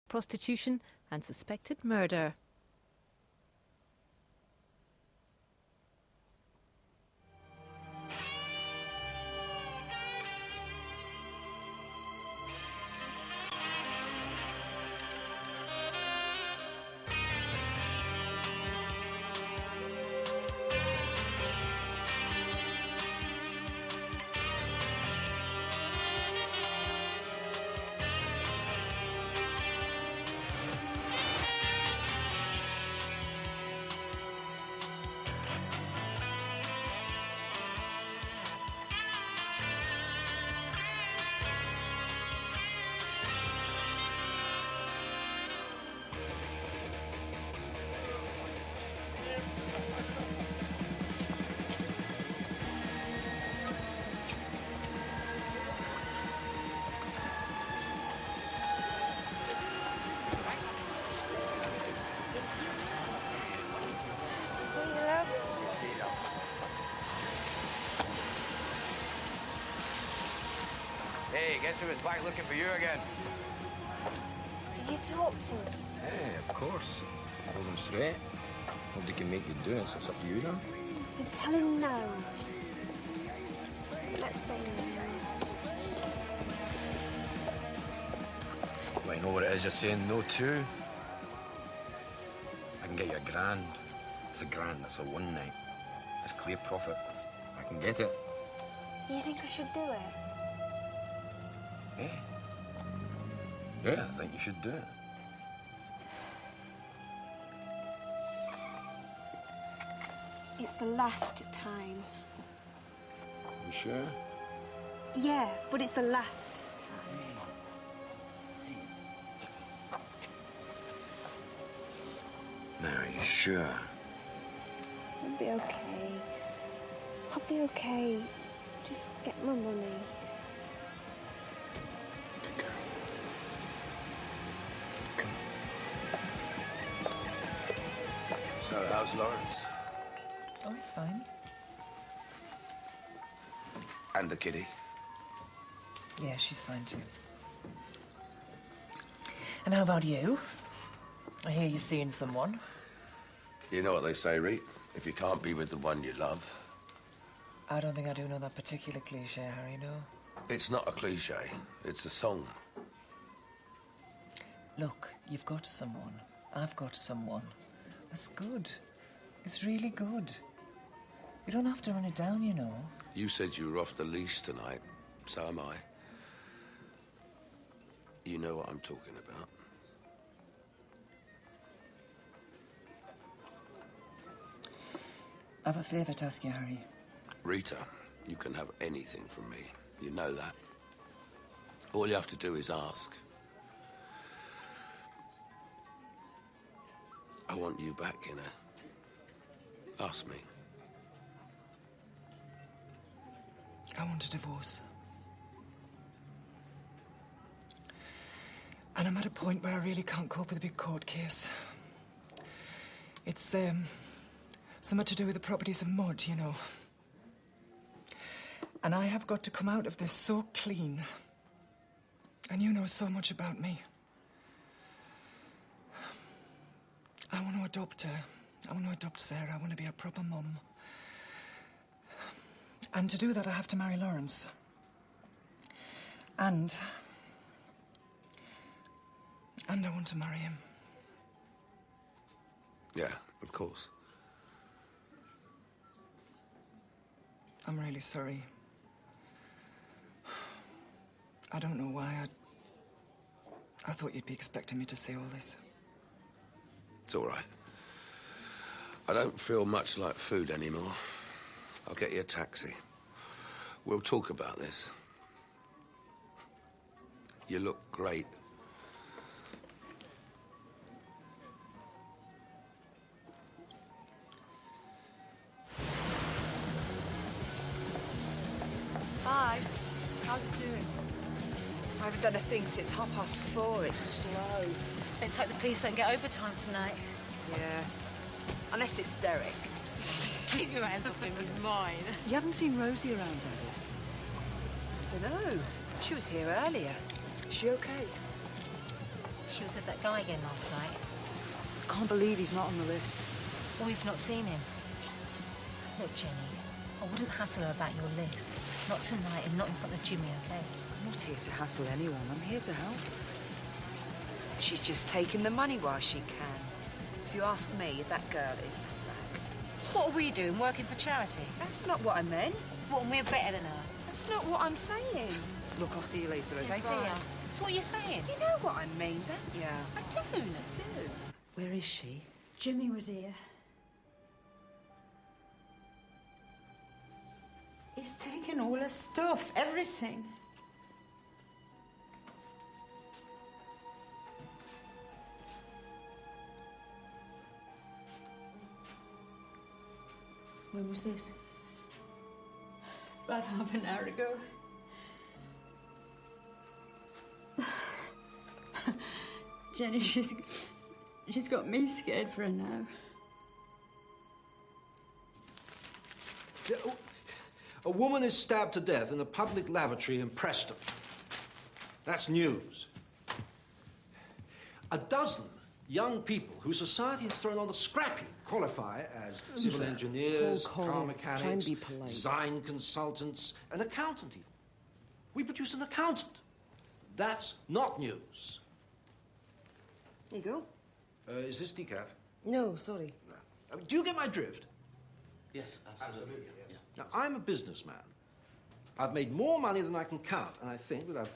prostitution and suspected murder. Hey, guess who was back looking for you again? Did you talk to him? Yeah, of course. Told him straight. Nobody can make you do it, so it's up to you now. You tell him no. Let's say no. Well, I know what it is you're saying no to. I can get you £1,000. It's £1,000, that's a one night. It's clear profit. I can get it. You think I should do it? Yeah. Yeah, I think you should do it. It's the last time. You sure? Yeah, but it's the last time. Now, are you sure? I'll be okay. I'll be okay. Just get my money. So, how's Lawrence? Oh, he's fine. And the kiddie? Yeah, she's fine too. And how about you? I hear you're seeing someone. You know what they say, Reet? If you can't be with the one you love... I don't think I do know that particular cliche, Harry, no. It's not a cliche. It's a song. Look, you've got someone. I've got someone. That's good. It's really good. You don't have to run it down, you know. You said you were off the leash tonight. So am I. You know what I'm talking about. I have a favour to ask you, Harry. Rita, you can have anything from me. You know that. All you have to do is ask. I want you back, you know. Ask me. I want a divorce. And I'm at a point where I really can't cope with a big court case. It's, something to do with the properties of Mud, you know. And I have got to come out of this so clean. And you know so much about me. I want to adopt her. I want to adopt Sarah. I want to be a proper mum. And to do that, I have to marry Lawrence. And I want to marry him. Yeah, of course. I'm really sorry. I don't know why. I thought you'd be expecting me to say all this. It's all right. I don't feel much like food anymore. I'll get you a taxi. We'll talk about this. You look great. Hi. How's it doing? I haven't done a thing since 4:30. It's slow. Let's hope the police don't get overtime tonight. Yeah. Unless it's Derek. Keep your hands off him with mine. You haven't seen Rosie around, have you? I don't know. She was here earlier. Is she okay? She was with that guy again last night. I can't believe he's not on the list. Well, we've not seen him. Look, Jenny, I wouldn't hassle her about your list. Not tonight and not in front of Jimmy, OK? I'm not here to hassle anyone. I'm here to help. She's just taking the money while she can. If you ask me, that girl is a slag. So what are we doing, working for charity? That's not what I meant. What, and we're better than her? That's not what I'm saying. Look, I'll see you later, okay? See ya. That's what you're saying. You know what I mean, don't you? I do. I do. Where is she? Jimmy was here. He's taken all her stuff, everything. When was this? About half an hour ago. Jenny, she's got me scared for her now. A woman is stabbed to death in a public lavatory in Preston. That's news. A dozen young people who society has thrown on the scrap heap qualify as civil engineers, car mechanics, design consultants, an accountant even. We produced an accountant. That's not news. Here you go. Is this decaf? No, sorry. No. I mean, do you get my drift? Yes, absolutely. Yes. Now, I'm a businessman. I've made more money than I can count, and I think that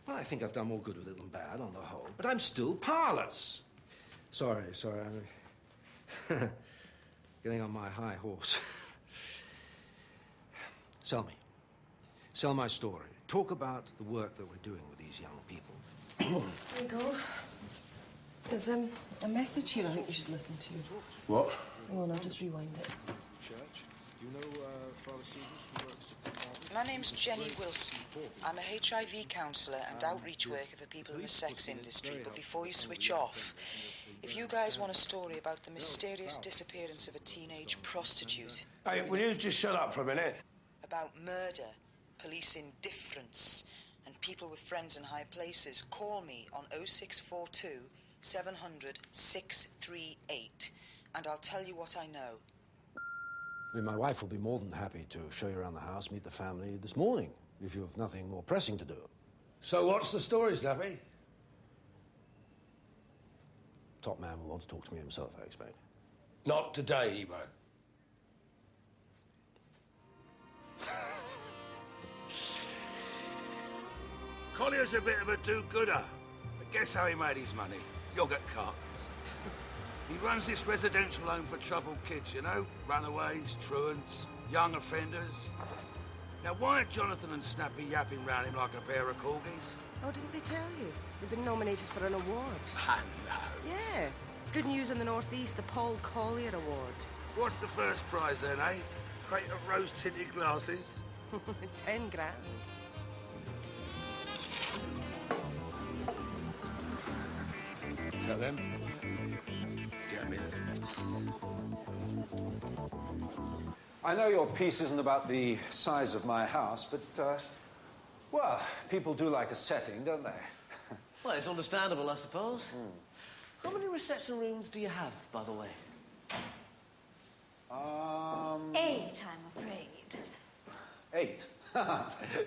I think I've done more good with it than bad on the whole, but I'm still powerless. Sorry, I'm getting on my high horse. Sell me. Sell my story. Talk about the work that we're doing with these young people. There you go. There's a message here I think you should listen to. What? Hang on, I'll just rewind it. Church, do you know Father Stevens who works at the Harvard? My name's Jenny Wilson. I'm a HIV counsellor and outreach worker for people in the sex industry. But before you switch off, if you guys want a story about the mysterious disappearance of a teenage prostitute... Hey, will you just shut up for a minute? About murder, police indifference, and people with friends in high places, call me on 0642 700 638, and I'll tell you what I know. I mean, my wife will be more than happy to show you around the house, meet the family this morning, if you have nothing more pressing to do. So what's the story, Snappy? Top man will want to talk to me himself, I expect. Not today, he won't. Collier's a bit of a do-gooder. But guess how he made his money? Yogurt cartons. He runs this residential home for troubled kids, you know? Runaways, truants, young offenders. Now, why are Jonathan and Snappy yapping round him like a pair of corgis? Oh, didn't they tell you? They've been nominated for an award. Ah, no. Yeah. Good news in the Northeast, the Paul Collier Award. What's the first prize then, eh? Crate of rose-tinted glasses? 10 grand. Is that them? Get them in. I know your piece isn't about the size of my house, but, well, people do like a setting, don't they? Well, it's understandable, I suppose. How many reception rooms do you have, by the way? 8, I'm afraid. 8?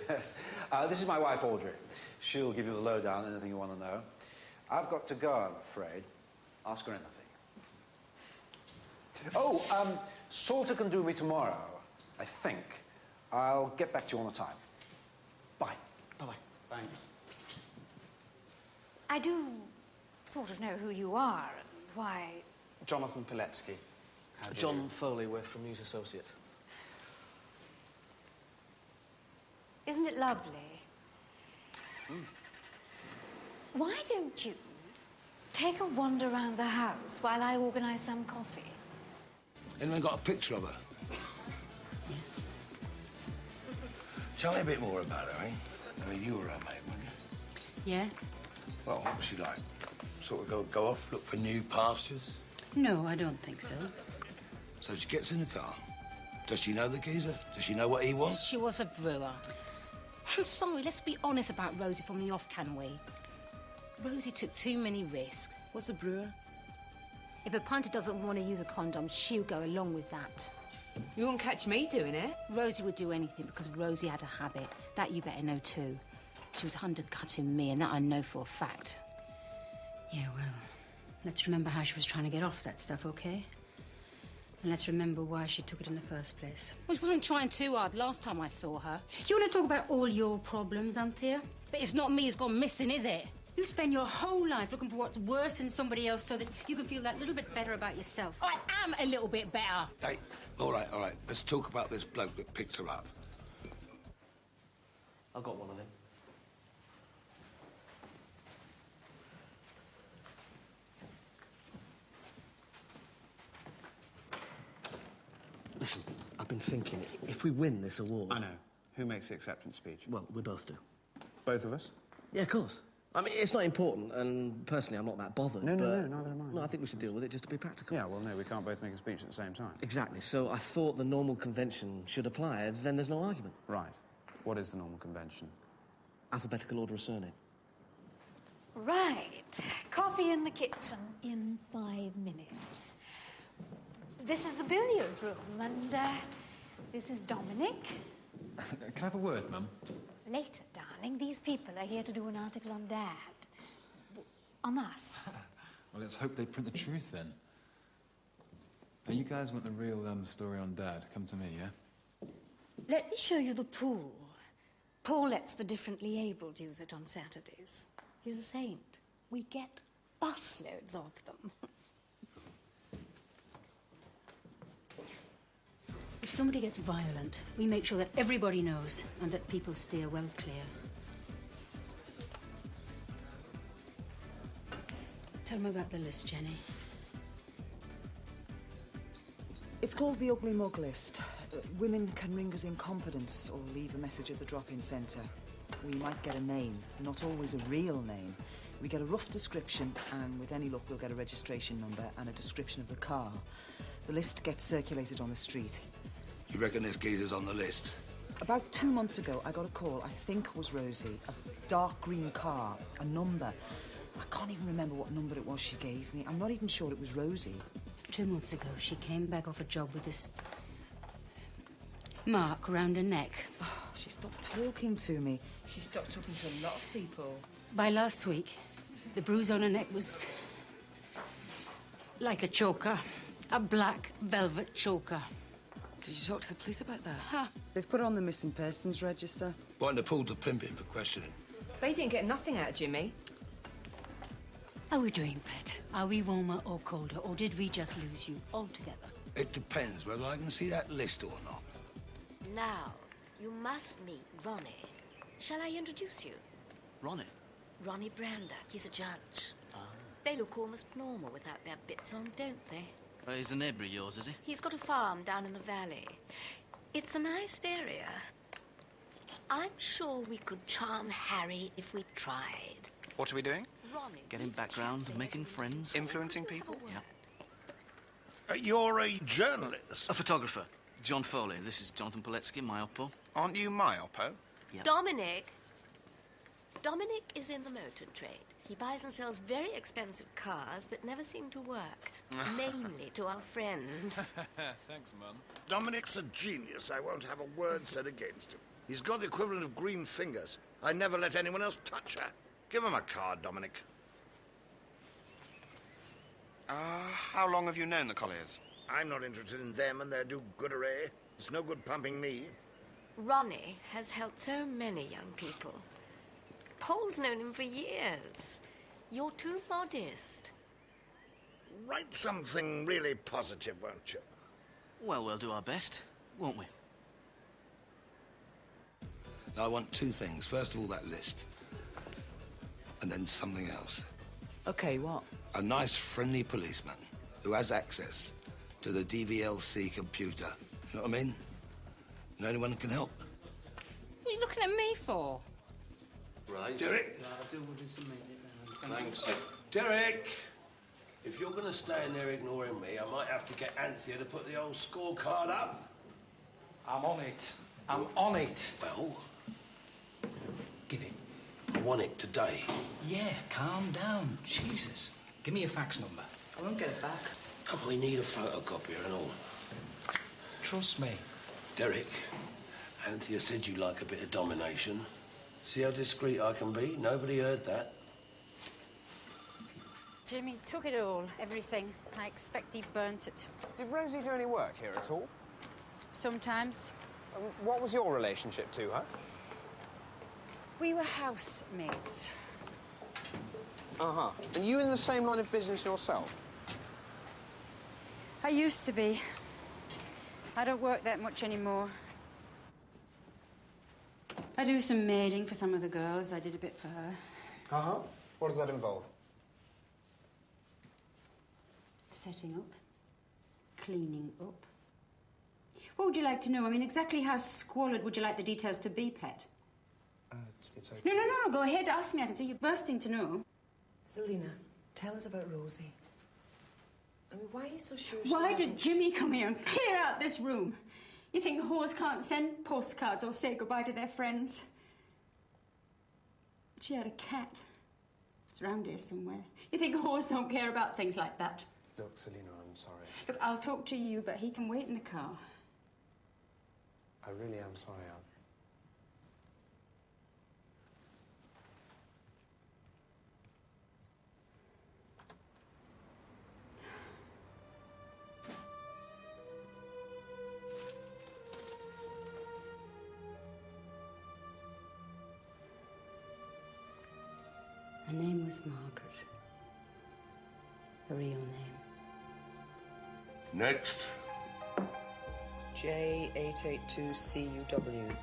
Yes. This is my wife, Audrey. She'll give you the lowdown, anything you want to know. I've got to go, I'm afraid. Ask her anything. Oh, Salter can do me tomorrow, I think. I'll get back to you on the time. Bye. Bye-bye. Thanks. I do sort of know who you are and why. Jonathan Piletsky. John Foley, we're from News Associates. Isn't it lovely? Why don't you take a wander around the house while I organise some coffee? Anyone got a picture of her? Tell me a bit more about her, eh? I mean, you were her mate, weren't you? Yeah? Well, what was she like? Sort of go off, look for new pastures? No, I don't think so. So she gets in the car. Does she know the geezer? Does she know what he wants? She was a brewer. I'm sorry, let's be honest about Rosie from the off, can we? Rosie took too many risks. What's a brewer? If a punter doesn't want to use a condom, she'll go along with that. You won't catch me doing it. Rosie would do anything because Rosie had a habit. That you better know too. She was undercutting me, and that I know for a fact. Yeah, well, let's remember how she was trying to get off that stuff, okay? And let's remember why she took it in the first place. Well, she wasn't trying too hard last time I saw her. You want to talk about all your problems, Anthea? But it's not me who's gone missing, is it? You spend your whole life looking for what's worse in somebody else so that you can feel that little bit better about yourself. I am a little bit better. Hey, all right. Let's talk about this bloke that picked her up. I've got one of them. Listen, I've been thinking, if we win this award... I know. Who makes the acceptance speech? Well, we both do. Both of us? Yeah, of course. I mean, it's not important, and personally, I'm not that bothered. No, but... neither am I. No, I think we should deal with it just to be practical. Yeah, well, no, we can't both make a speech at the same time. Exactly. So I thought the normal convention should apply, then there's no argument. Right. What is the normal convention? Alphabetical order of surname. Right. Coffee in the kitchen in 5 minutes. This is the billiard room, and this is Dominic. Can I have a word, Mum? Later, darling, these people are here to do an article on Dad. On us. Well, let's hope they print the truth, then. Now, you guys want the real story on Dad? Come to me, yeah? Let me show you the pool. Paul lets the differently abled use it on Saturdays. He's a saint. We get busloads of them. If somebody gets violent, we make sure that everybody knows and that people steer well clear. Tell them about the list, Jenny. It's called the Ugly Mug List. Women can ring us in confidence or leave a message at the drop-in centre. We might get a name, not always a real name. We get a rough description, and with any luck, we'll get a registration number and a description of the car. The list gets circulated on the street. You reckon this geezer's on the list? About 2 months ago, I got a call, I think it was Rosie. A dark green car, a number. I can't even remember what number it was she gave me. I'm not even sure it was Rosie. 2 months ago, she came back off a job with this mark around her neck. She stopped talking to me. She stopped talking to a lot of people. By last week, the bruise on her neck was like a choker. A black velvet choker. Did you talk to the police about that? Huh. They've put her on the missing persons register. Why, they pulled the pimp in for questioning. They didn't get nothing out of Jimmy. How are we doing, Pet? Are we warmer or colder, or did we just lose you altogether? It depends whether I can see that list or not. Now, you must meet Ronnie. Shall I introduce you? Ronnie? Ronnie Brander. He's a judge. They look almost normal without their bits on, don't they? He's a neighbour of yours, is he? He's got a farm down in the valley. It's a nice area. I'm sure we could charm Harry if we tried. What are we doing? Ronnie. Getting background, making friends. Influencing people? Yeah. You're a journalist? A photographer. John Foley. This is Jonathan Poletsky, my oppo. Aren't you my oppo? Yeah. Dominic is in the motor trade. He buys and sells very expensive cars that never seem to work, mainly to our friends. Thanks, Mum. Dominic's a genius. I won't have a word said against him. He's got the equivalent of green fingers. I never let anyone else touch her. Give him a card, Dominic. How long have you known the Colliers? I'm not interested in them and their do-goodery. It's no good pumping me. Ronnie has helped so many young people. Paul's known him for years. You're too modest. Write something really positive, won't you? Well, we'll do our best, won't we? Now, I want two things. First of all, that list. And then something else. OK, what? A nice, friendly policeman who has access to the DVLC computer. You know what I mean? And anyone can help. What are you looking at me for? Right. Derek? I'll deal with this in a minute. Thanks. Derek! If you're going to stay in there ignoring me, I might have to get Anthea to put the old scorecard up. I'm on it. I'm on it. Well, Give it. I want it today. Yeah, calm down. Jesus. Give me your fax number. I won't get it back. And we need a photocopier and all. Trust me. Derek, Anthea said you like a bit of domination. See how discreet I can be? Nobody heard that. Jimmy took it all, everything. I expect he burnt it. Did Rosie do any work here at all? Sometimes. What was your relationship to her? We were housemates. Uh-huh. And you in the same line of business yourself? I used to be. I don't work that much anymore. I do some maiding for some of the girls. I did a bit for her. Uh-huh. What does that involve? Setting up. Cleaning up. What would you like to know? I mean, exactly how squalid would you like the details to be, Pet? It's okay. No. Go ahead, ask me. I can see you're bursting to know. Selina, tell us about Rosie. I mean, why are you so sure Why did Jimmy come here and clear out this room? You think whores can't send postcards or say goodbye to their friends? She had a cat. It's around here somewhere. You think whores don't care about things like that? Look, Selina, I'm sorry. Look, I'll talk to you, but he can wait in the car. I really am sorry, Al. Her name was Margaret. Her real name. Next. J882CUW,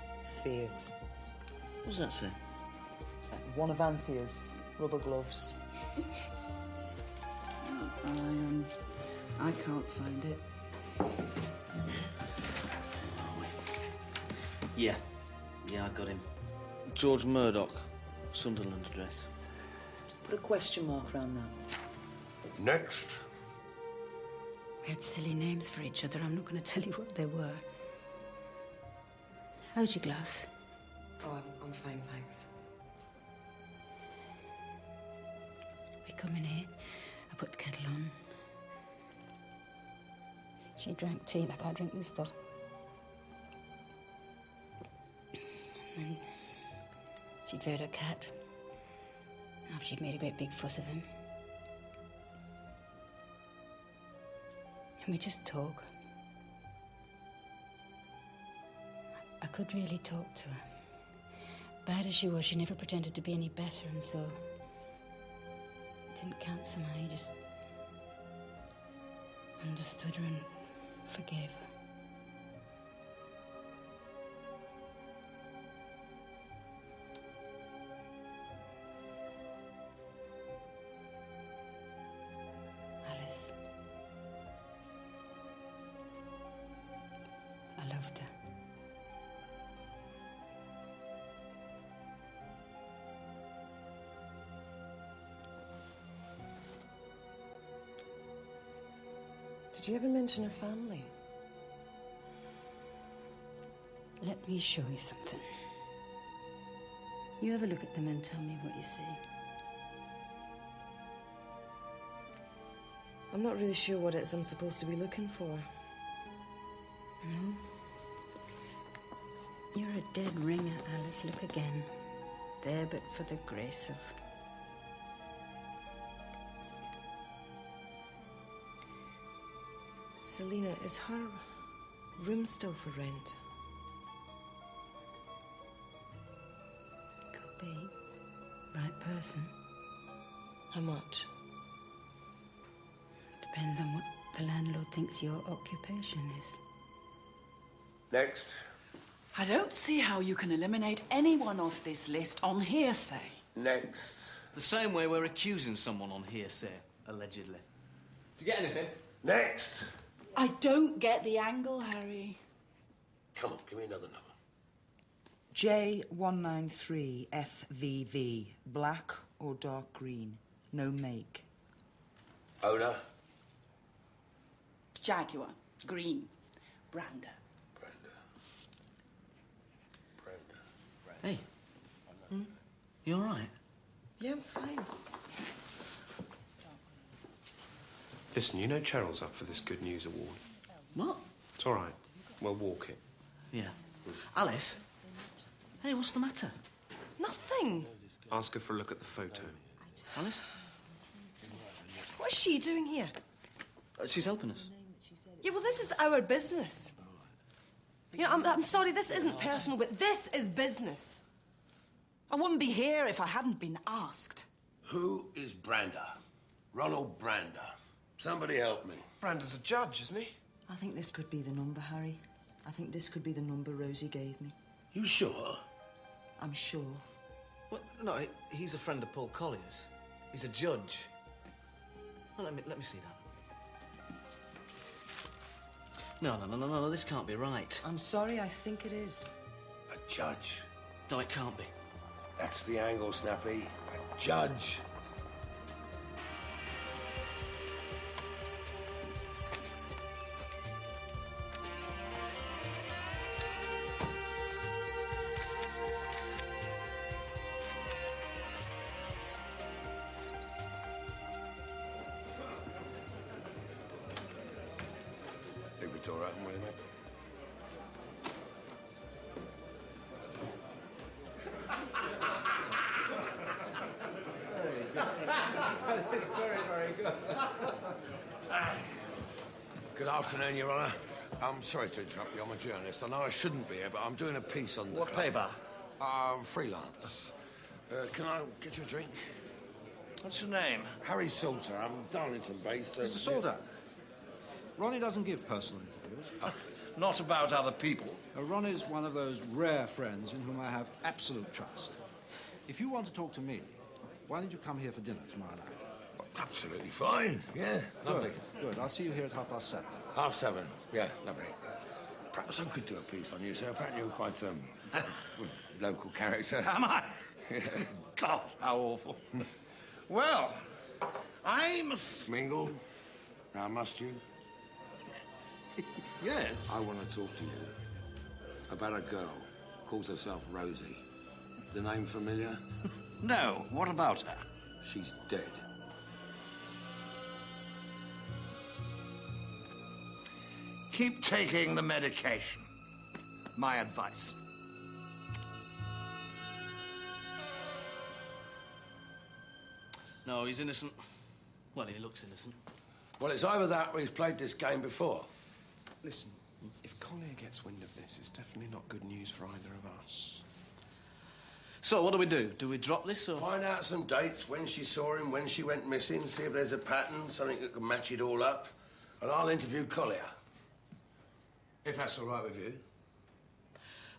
Fiat. What does that say? One of Anthea's rubber gloves. I can't find it. Yeah, I got him. George Murdoch, Sunderland address. Put a question mark around that. Next. We had silly names for each other. I'm not going to tell you what they were. How's your glass? Oh, I'm fine, thanks. We come in here. I put the kettle on. She drank tea like I drink this stuff. And then she'd fed her cat. After she'd made a great big fuss of him. And we just talk. I could really talk to her. Bad as she was, she never pretended to be any better, and so it didn't count somehow. He just understood her and forgave her. Alice. I loved her. Did you ever mention her family? Let me show you something. You have a look at them and tell me what you see. I'm not really sure what it is I'm supposed to be looking for. No? You're a dead ringer, Alice. Look again. There, but for the grace of... Selina, is her room still for rent? Could be. Right person. How much? Depends on what the landlord thinks your occupation is. Next. I don't see how you can eliminate anyone off this list on hearsay. Next. The same way we're accusing someone on hearsay, allegedly. Did you get anything? Next. I don't get the angle, Harry. Come on, give me another number. J193FVV. Black or dark green. No make. Owner. Jaguar. Green. Brander. Hey, You all right? Yeah, I'm fine. Listen, you know Cheryl's up for this Good News Award. What? It's all right. We'll walk it. Yeah. Alice? Hey, what's the matter? Nothing. Ask her for a look at the photo. Alice? What's she doing here? She's helping us. Yeah, well, this is our business. You know, I'm sorry, this isn't personal, but this is business. I wouldn't be here if I hadn't been asked. Who is Brander? Ronald Brander. Somebody help me. Brander's a judge, isn't he? I think this could be the number, Harry. I think this could be the number Rosie gave me. You sure? I'm sure. Well, no, he's a friend of Paul Collier's. He's a judge. Well, let me see that. No, this can't be right. I'm sorry, I think it is. A judge? No, it can't be. That's the angle, Snappy. A judge. Leave the door open, will you, mate? Very good. Good afternoon, Your Honour. I'm sorry to interrupt you. I'm a journalist. I know I shouldn't be here, but I'm doing a piece on the What club. paper? Freelance. Can I get you a drink? What's your name? Harry Salter. I'm Darlington based. Mr. Salter, Ronnie doesn't give personal interviews. Not about other people. Ronnie's one of those rare friends in whom I have absolute trust. If you want to talk to me, why don't you come here for dinner tomorrow night? Absolutely fine. Yeah, lovely. Good. I'll see you here at 7:30. 7:30. Yeah, lovely. Perhaps I could do a piece on you, sir. Apparently you're quite local character. Am I? God, how awful. Well, I must... Mingle? Now, must you? Yes? I want to talk to you about a girl. Calls herself Rosie. The name familiar? No. What about her? She's dead. Keep taking the medication. My advice. No, he's innocent. Well, he looks innocent. Well, it's either that or he's played this game before. Listen, if Collier gets wind of this, it's definitely not good news for either of us. So, what do? Do we drop this, or...? Find out some dates, when she saw him, when she went missing, see if there's a pattern, something that can match it all up. And I'll interview Collier. If that's all right with you.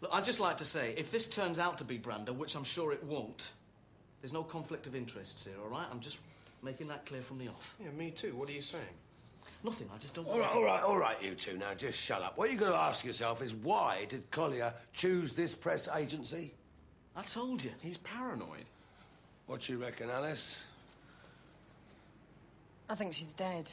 Look, I'd just like to say, if this turns out to be Brander, which I'm sure it won't, there's no conflict of interests here, all right? I'm just making that clear from the off. Yeah, me too. What are you saying? Nothing, I just don't... All right, you two, now, just shut up. What you've got to ask yourself is why did Collier choose this press agency? I told you. He's paranoid. What you reckon, Alice? I think she's dead.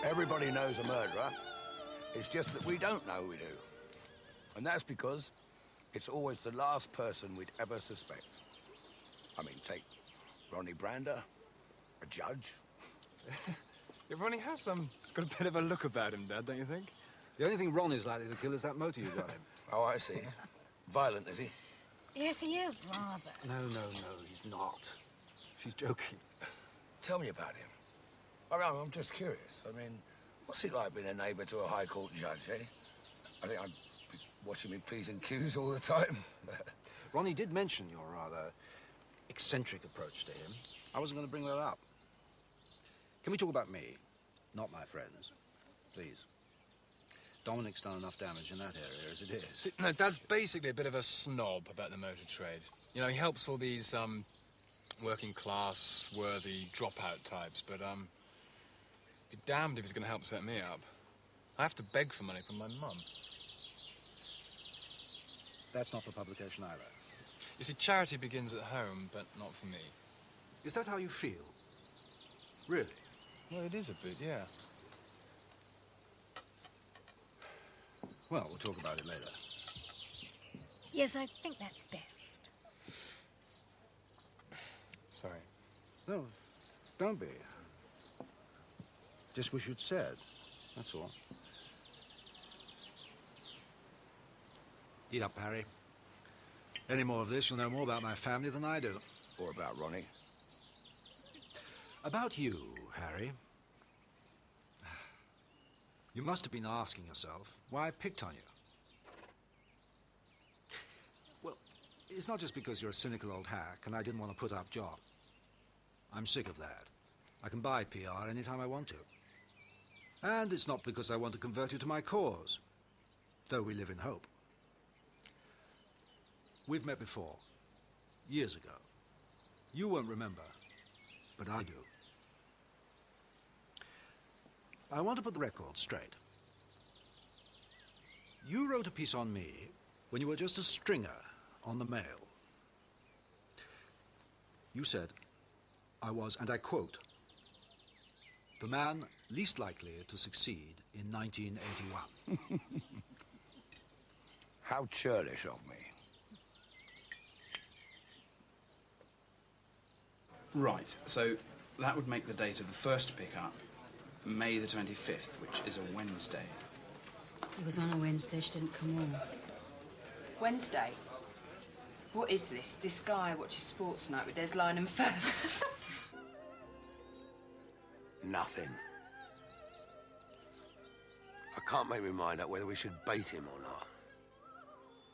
Everybody knows a murderer. It's just that we don't know we do. And that's because it's always the last person we'd ever suspect. I mean, take Ronnie Brander, a judge. Yeah, Ronnie has he's got a bit of a look about him, Dad, don't you think? The only thing Ron is likely to kill is that motor you got him. Oh, I see. Violent, is he? Yes, he is, rather. No, he's not. She's joking. Tell me about him. I'm just curious. I mean, what's it like being a neighbour to a High Court judge, eh? I think I'd be watching me P's and Q's all the time. Ronnie did mention your rather eccentric approach to him. I wasn't going to bring that up. Can we talk about me, not my friends? Please. Dominic's done enough damage in that area as it is. No, Dad's basically a bit of a snob about the motor trade. You know, he helps all these, working class, worthy, dropout types, but, be damned if he's going to help set me up. I have to beg for money from my mum. That's not the publication I wrote. You see, charity begins at home, but not for me. Is that how you feel? Really? Well, it is a bit, yeah. Well, we'll talk about it later. Yes, I think that's best. Sorry. No, don't be. Just wish you'd said, that's all. Eat up, Harry. Any more of this, you'll know more about my family than I do. Or about Ronnie. About you, Harry. You must have been asking yourself why I picked on you. Well, it's not just because you're a cynical old hack and I didn't want to put up job. I'm sick of that. I can buy PR anytime I want to. And it's not because I want to convert you to my cause, though we live in hope. We've met before, years ago. You won't remember, but I do. I want to put the record straight. You wrote a piece on me when you were just a stringer on the Mail. You said, I was, and I quote, the man least likely to succeed in 1981. How churlish of me. Right, so that would make the date of the first pickup May the 25th, which is a Wednesday. It was on a Wednesday, she didn't come home. Wednesday? What is this? This guy watches Sports Night with Des Lynam first. Nothing. I can't make my mind up whether we should bait him or not.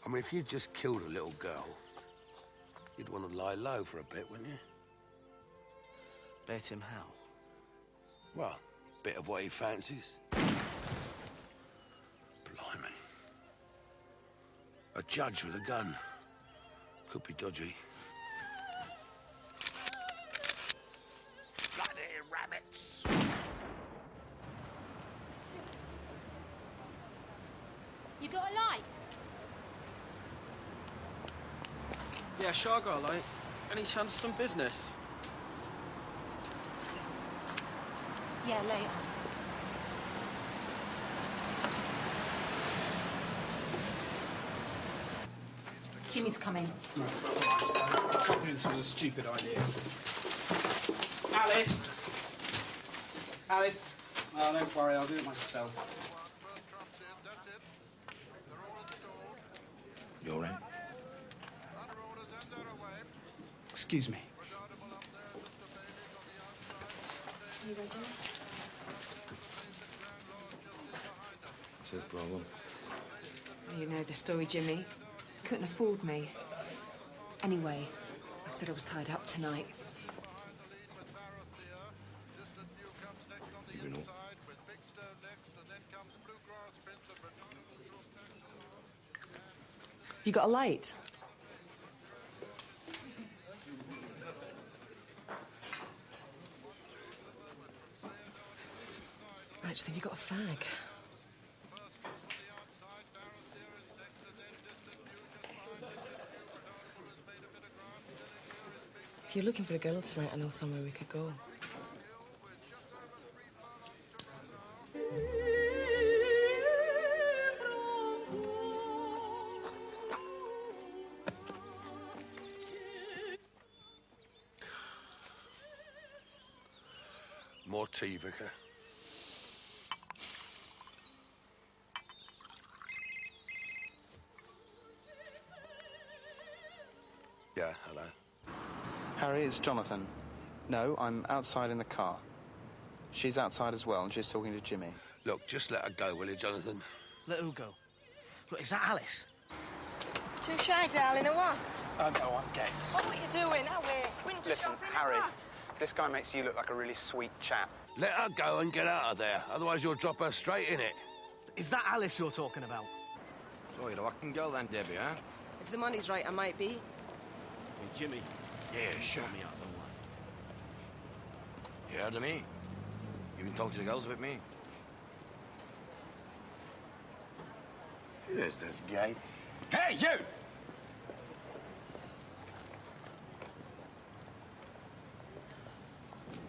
I mean, if you'd just killed a little girl, you'd want to lie low for a bit, wouldn't you? Bait him how? Well, bit of what he fancies. Blimey. A judge with a gun. Could be dodgy. Bloody rabbits! You got a light? Yeah, sure, I got a light. Any chance of some business? Yeah, later. Jimmy's coming. No, this was a stupid idea. Alice! Alice! Oh, don't worry, I'll do it myself. You all right? Excuse me. Are you ready? What's his problem? Oh, you know the story, Jimmy. Couldn't afford me. Anyway, I said I was tied up tonight. You know. You got a light? Actually, have you got a fag? If you're looking for a girl tonight, I know somewhere we could go. More tea, Vicar. Yeah, hello. Harry, it's Jonathan. No, I'm outside in the car. She's outside as well, and she's talking to Jimmy. Look, just let her go, will you, Jonathan? Let who go? Look, is that Alice? Too shy, darling, or what? No, I'm gay. What are you doing? Now we're winter Listen, shopping. Harry, This guy makes you look like a really sweet chap. Let her go and get out of there. Otherwise, you'll drop her straight in it. Is that Alice you're talking about? So you're a working girl then, Debbie, huh? If the money's right, I might be. Hey, Jimmy. Yeah, sure. Me out, don't worry. You heard of me? You can talk to the girls about me. Who is this guy? Hey, you!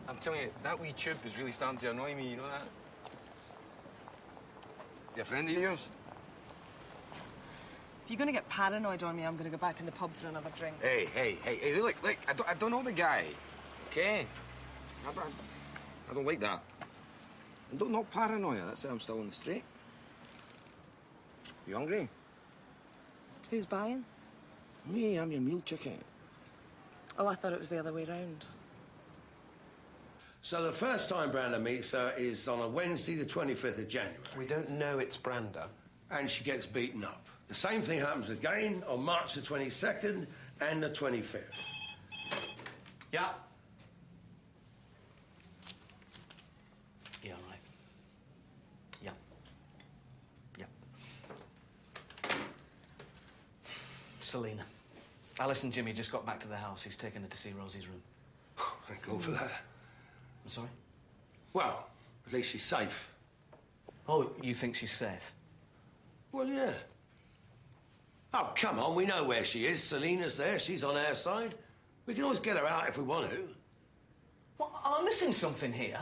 I'm telling you, that wee tube is really starting to annoy me, you know that? Is he a friend of yours? If you're going to get paranoid on me, I'm going to go back in the pub for another drink. Hey, look, I don't know the guy, okay? I don't like that. And not paranoia, that's why I'm still on the street. You hungry? Who's buying? Me, I'm your meal ticket. Oh, I thought it was the other way round. So the first time Branda meets her is on a Wednesday, the 25th of January. We don't know it's Branda. And she gets beaten up. The same thing happens again on March the 22nd and the 25th. Yeah. Yeah, right. Yeah. Yeah. Selena. Alice and Jimmy just got back to the house. He's taken her to see Rosie's room. Thank God for that. I'm sorry? Well, at least she's safe. Oh, you think she's safe? Well, yeah. Oh, come on, we know where she is. Selena's there, she's on our side. We can always get her out if we want to. What, am I missing something here?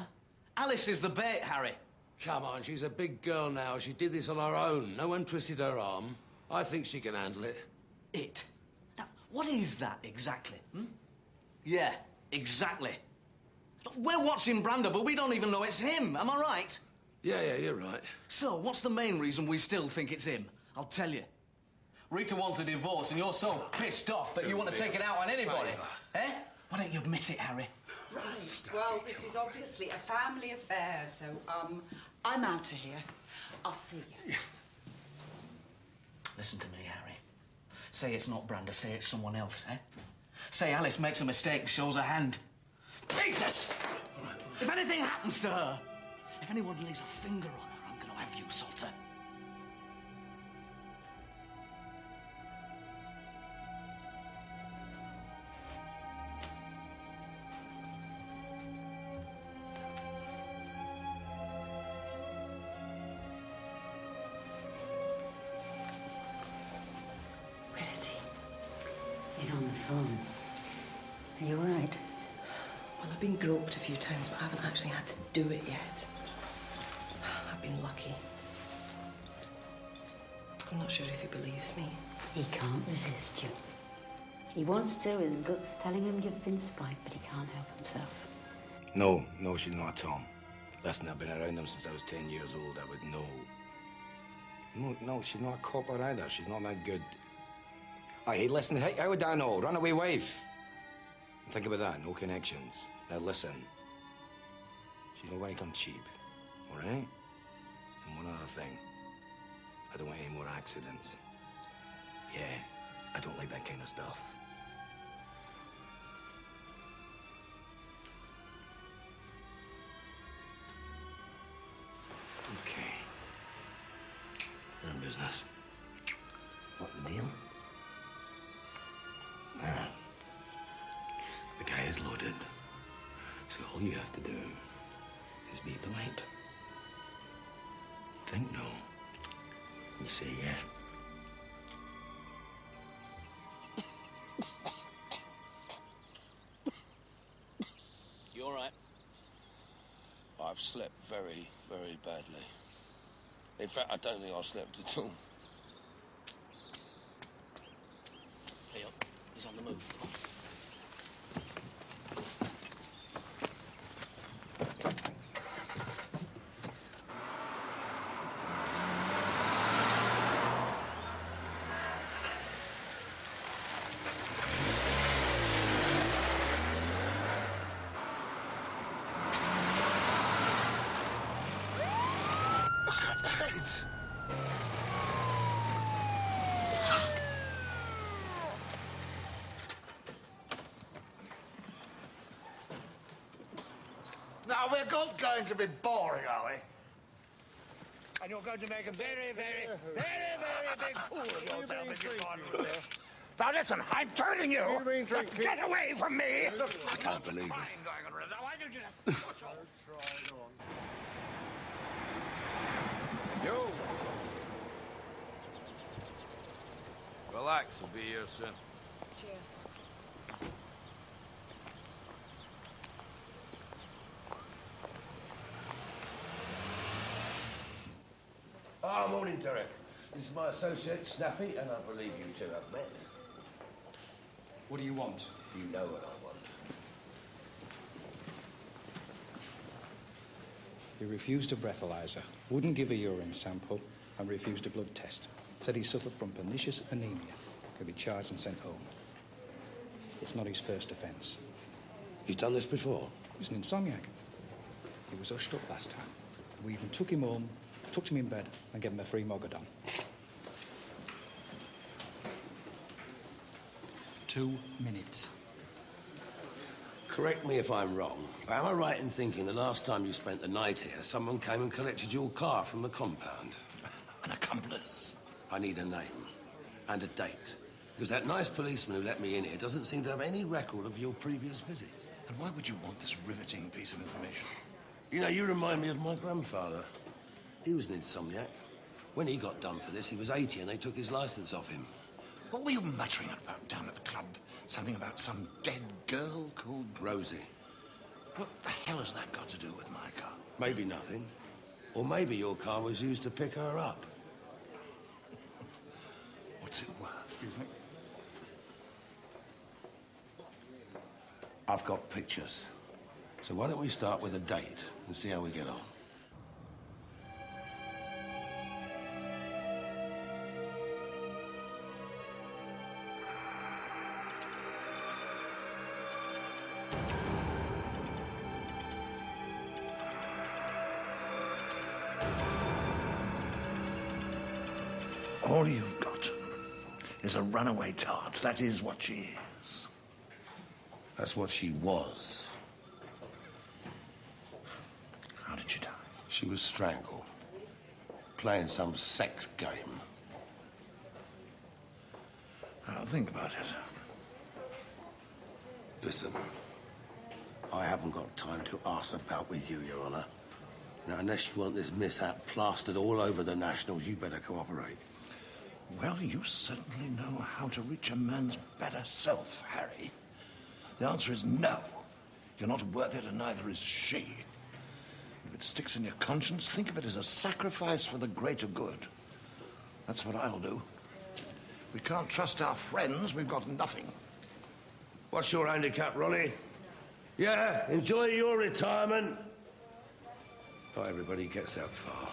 Alice is the bait, Harry. Come on, she's a big girl now. She did this on her own. No one twisted her arm. I think she can handle it. It? Now, what is that exactly, hmm? Yeah, exactly. Look, we're watching Branda, but we don't even know it's him. Am I right? Yeah, you're right. So, what's the main reason we still think it's him? I'll tell you. Rita wants a divorce, and you're so pissed off that you want to take it out on anybody. Eh? Why don't you admit it, Harry? Right. Well, this is obviously a family affair, so, I'm out of here. I'll see you. Listen to me, Harry. Say it's not Branda, say it's someone else, eh? Say Alice makes a mistake and shows her hand. Jesus! If anything happens to her, if anyone lays a finger on her, I'm gonna have you, Salter. Where is he? He's on the phone. Are you all right? Well, I've been groped a few times, but I haven't actually had to do it yet. I've been lucky. I'm not sure if he believes me. He can't resist you. He wants to, his gut's telling him you've been spiked, but he can't help himself. No, she's not at all. Listen, I've been around him since I was 10 years old. I would know. No, she's not a copper either. She's not that good. Hey, listen, how would I know? Runaway wife. Think about that, no connections. Now listen, she's not going to come cheap, all right? And one other thing, I don't want any more accidents. Yeah, I don't like that kind of stuff. Okay. We're in business. What the deal? Yeah. The guy is loaded. So all you have to do is be polite. Think no. You say yes. You all right? I've slept very, very badly. In fact, I don't think I've slept at all. Hey, up. He's on the move. Come on. we're not going to be boring, are we? And you're going to make a very, very, very, very big fool of yourself if you can't with this. Now listen, I'm telling you! Get away from me! I can't believe this. Why don't you just watch off? Yo! Relax, we'll be here soon. Cheers. Ah, morning, Derek. This is my associate, Snappy, and I believe you two have met. What do you want? You know what I want. He refused a breathalyzer, wouldn't give a urine sample, and refused a blood test. Said he suffered from pernicious anemia. He'll be charged and sent home. It's not his first offence. He's done this before? He's an insomniac. He was hushed up last time. We even took him home, tucked him in bed, and gave him a free Mogadon. 2 minutes. Correct me if I'm wrong, but am I right in thinking the last time you spent the night here, someone came and collected your car from the compound? An accomplice. I need a name and a date, because that nice policeman who let me in here doesn't seem to have any record of your previous visit. And why would you want this riveting piece of information? You know, you remind me of my grandfather. He was an insomniac. When he got done for this, he was 80 and they took his license off him. What were you muttering about down at the club? Something about some dead girl called... Rosie. What the hell has that got to do with my car? Maybe nothing. Or maybe your car was used to pick her up. What's it worth? Excuse me. I've got pictures. So why don't we start with a date and see how we get on? All you've got is a runaway tart. That is what she is. That's what she was. How did she die? She was strangled. Playing some sex game. I'll think about it. Listen, I haven't got time to arse about with you, Your Honor. Now, unless you want this mishap plastered all over the Nationals, you better cooperate. Well, you certainly know how to reach a man's better self, Harry. The answer is no. You're not worth it, and neither is she. If it sticks in your conscience, think of it as a sacrifice for the greater good. That's what I'll do. We can't trust our friends. We've got nothing. What's your handicap, Ronnie? Yeah, enjoy your retirement. Not everybody gets that far.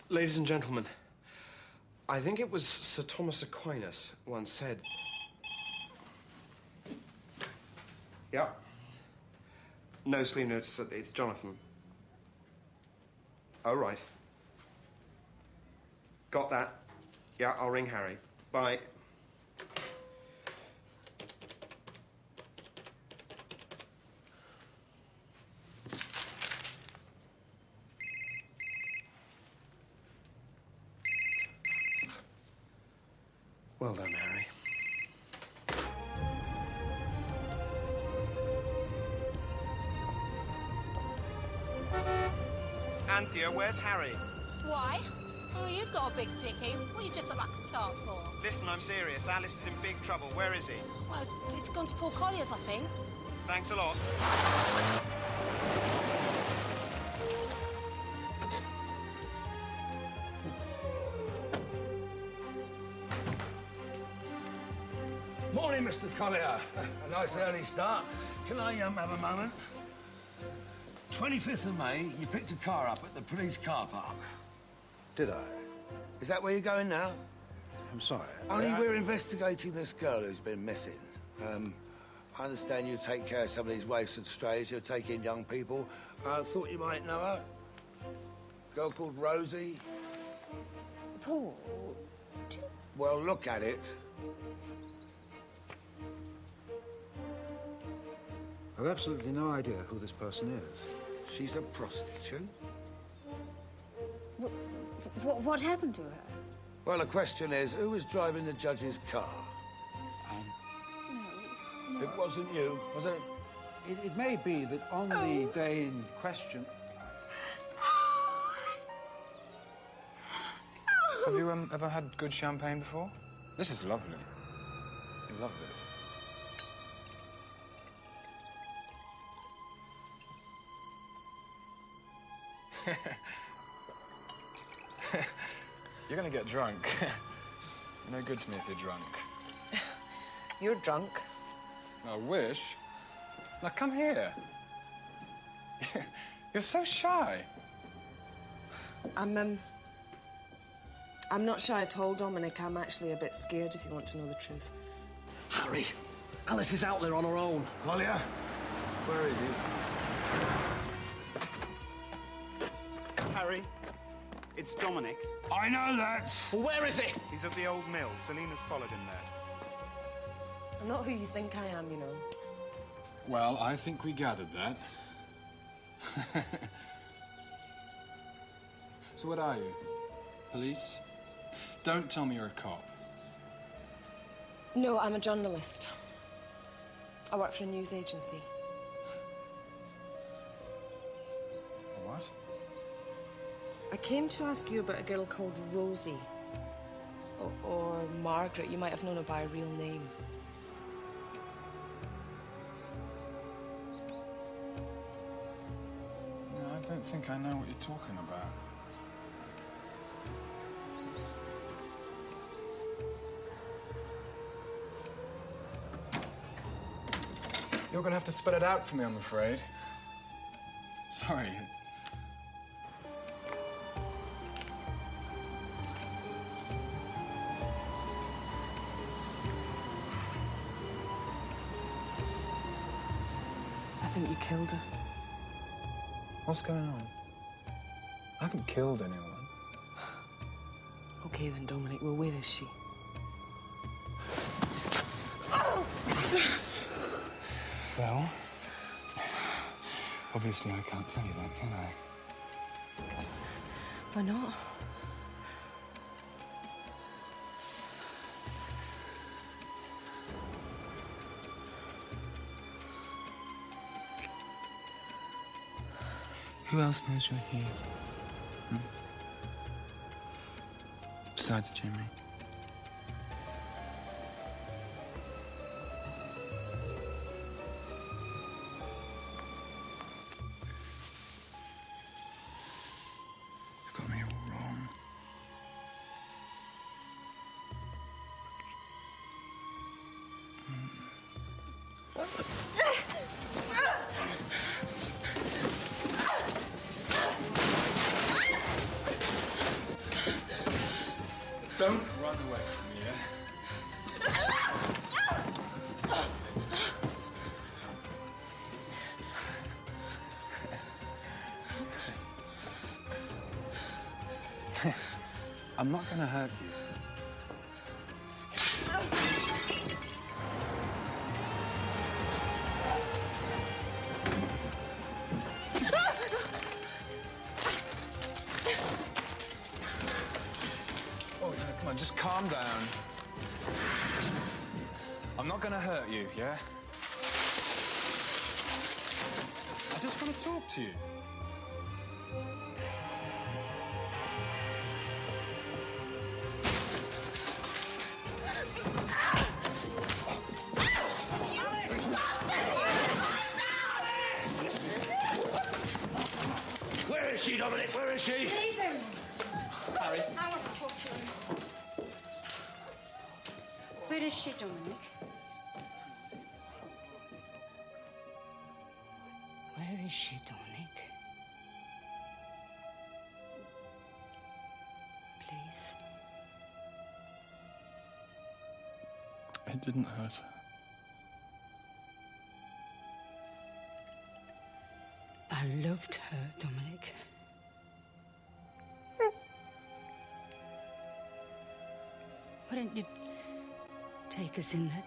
Ladies and gentlemen, I think it was Sir Thomas Aquinas once said... Yeah. No sleep notes, it's Jonathan. Oh, right. Got that. Yeah, I'll ring Harry. Bye. Well done, Harry. Anthea, where's Harry? Why? Oh, you've got a big dicky. What you just look like a tart for? Listen, I'm serious. Alice is in big trouble. Where is he? Well, it's gone to Paul Collier's, I think. Thanks a lot. Morning, Mr. Collier. A nice early start. Can I have a moment? 25th of May, you picked a car up at the police car park. Did I? Is that where you're going now? I'm sorry. Only we're investigating this girl who's been missing. I understand you take care of some of these waifs and strays. You take in young people. I thought you might know her. A girl called Rosie. Paul, Well, look at it. I've absolutely no idea who this person is. She's a prostitute. what happened to her? Well, the question is, who was driving the judge's car? It wasn't you, was it? It may be that on the day in question... Have you ever had good champagne before? This is lovely. You love this. You're gonna get drunk. You're no good to me if you're drunk. You're drunk. I wish. Now come here. You're so shy. I'm not shy at all, Dominic. I'm actually a bit scared, if you want to know the truth. Harry, Alice is out there on her own. Collier, where is he? Harry, it's Dominic. I know that. Well, where is he? He's at the old mill. Selina's followed him there. I'm not who you think I am, you know. Well, I think we gathered that. So what are you? Police? Don't tell me you're a cop. No, I'm a journalist. I work for a news agency. What? I came to ask you about a girl called Rosie. Or Margaret. You might have known her by a real name. No, I don't think I know what you're talking about. You're gonna have to spell it out for me, I'm afraid. Sorry. I think you killed her. What's going on? I haven't killed anyone. Okay then, Dominic. Well, where is she? Well, obviously I can't tell you that, can I? Why not? Who else knows you're here? Besides Jimmy. You've got me all wrong. Don't run away from me, yeah? I'm not gonna hurt you. Oh, no, come on, just calm down. I'm not gonna hurt you, yeah? I just want to talk to you. Where is she, Dominic? Where is she? Leave him. Harry. I want to talk to him. Where is she, Dominic? Where is she, Dominic? Please. It didn't hurt. don't you take us in that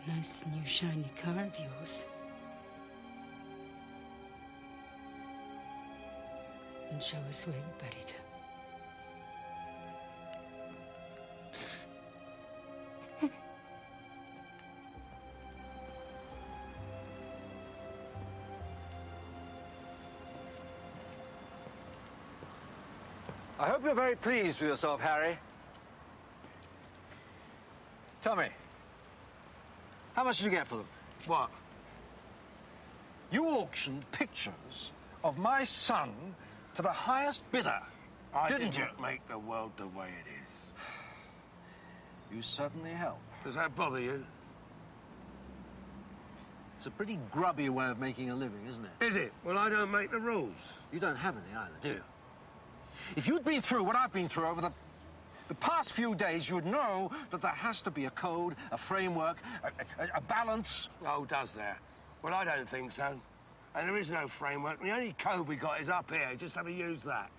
nice new shiny car of yours? And show us where you buried her. I hope you're very pleased with yourself, Harry. Tell me, how much did you get for them? What? You auctioned pictures of my son to the highest bidder, didn't you? Make the world the way it is. You certainly help. Does that bother you? It's a pretty grubby way of making a living, isn't it? Is it? Well, I don't make the rules. You don't have any either, do you? If you'd been through what I've been through over the past few days, you'd know that there has to be a code, a framework, a balance. Oh, does there? Well, I don't think so. And there is no framework. The only code we got is up here. Just have to use that.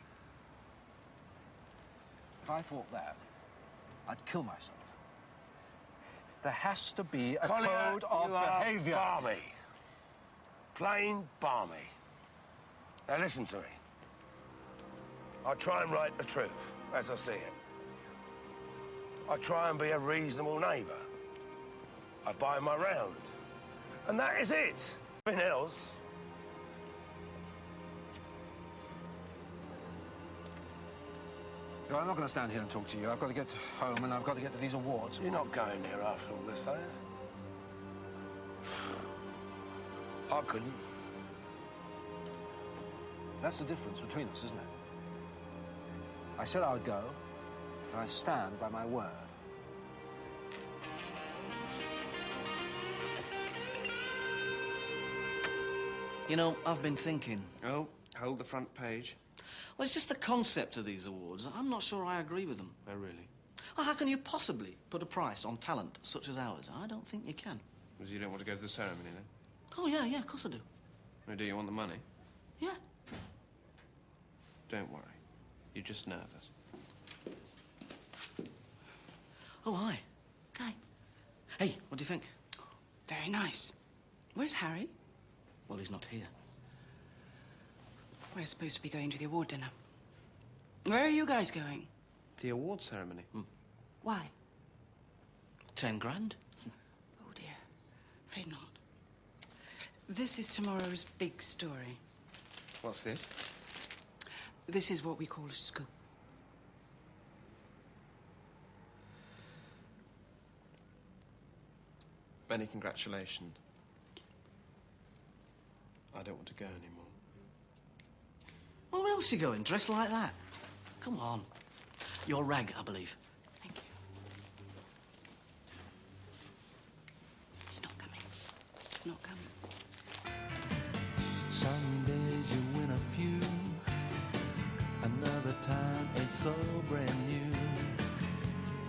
If I thought that, I'd kill myself. There has to be a code of behaviour. Balmy. Plain balmy. Now listen to me. I try and write the truth, as I see it. I try and be a reasonable neighbour. I buy my round. And that is it. Nothing else. I'm not going to stand here and talk to you. I've got to get home and I've got to get to these awards. You're not going there after all this, are you? I couldn't. That's the difference between us, isn't it? I said I would go, and I stand by my word. You know, I've been thinking. Oh, hold the front page. Well, it's just the concept of these awards. I'm not sure I agree with them. Oh, really? Well, how can you possibly put a price on talent such as ours? I don't think you can. Because you don't want to go to the ceremony, then? Oh, yeah, of course I do. Oh, do you want the money? Yeah. Don't worry. You're just nervous. Oh, hi. Hi. Hey, what do you think? Very nice. Where's Harry? Well, he's not here. We're supposed to be going to the award dinner. Where are you guys going? The award ceremony? Why? 10 grand. Oh, dear. Afraid not. This is tomorrow's big story. What's this? This is what we call a scoop. Many congratulations. I don't want to go anymore. Well, where else are you going, dressed like that? Come on. You're rag, I believe. Thank you. He's not coming. He's not coming. Some days you win a few, another time it's so brand new.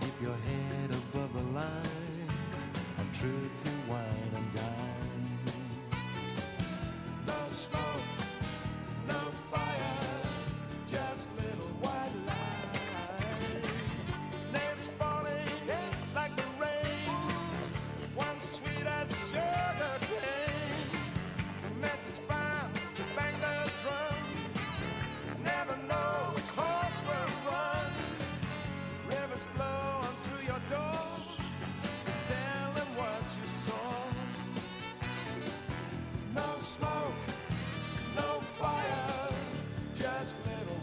Keep your head above the line, a truth you wine and dine. No smoke, no fire, just little white light. Names falling like the rain, one sweet as sugar cane. The message found to bang the drum. Never know which horse will run. Rivers flowing through your door. Just tell them what you saw. No smoke, no fire, just little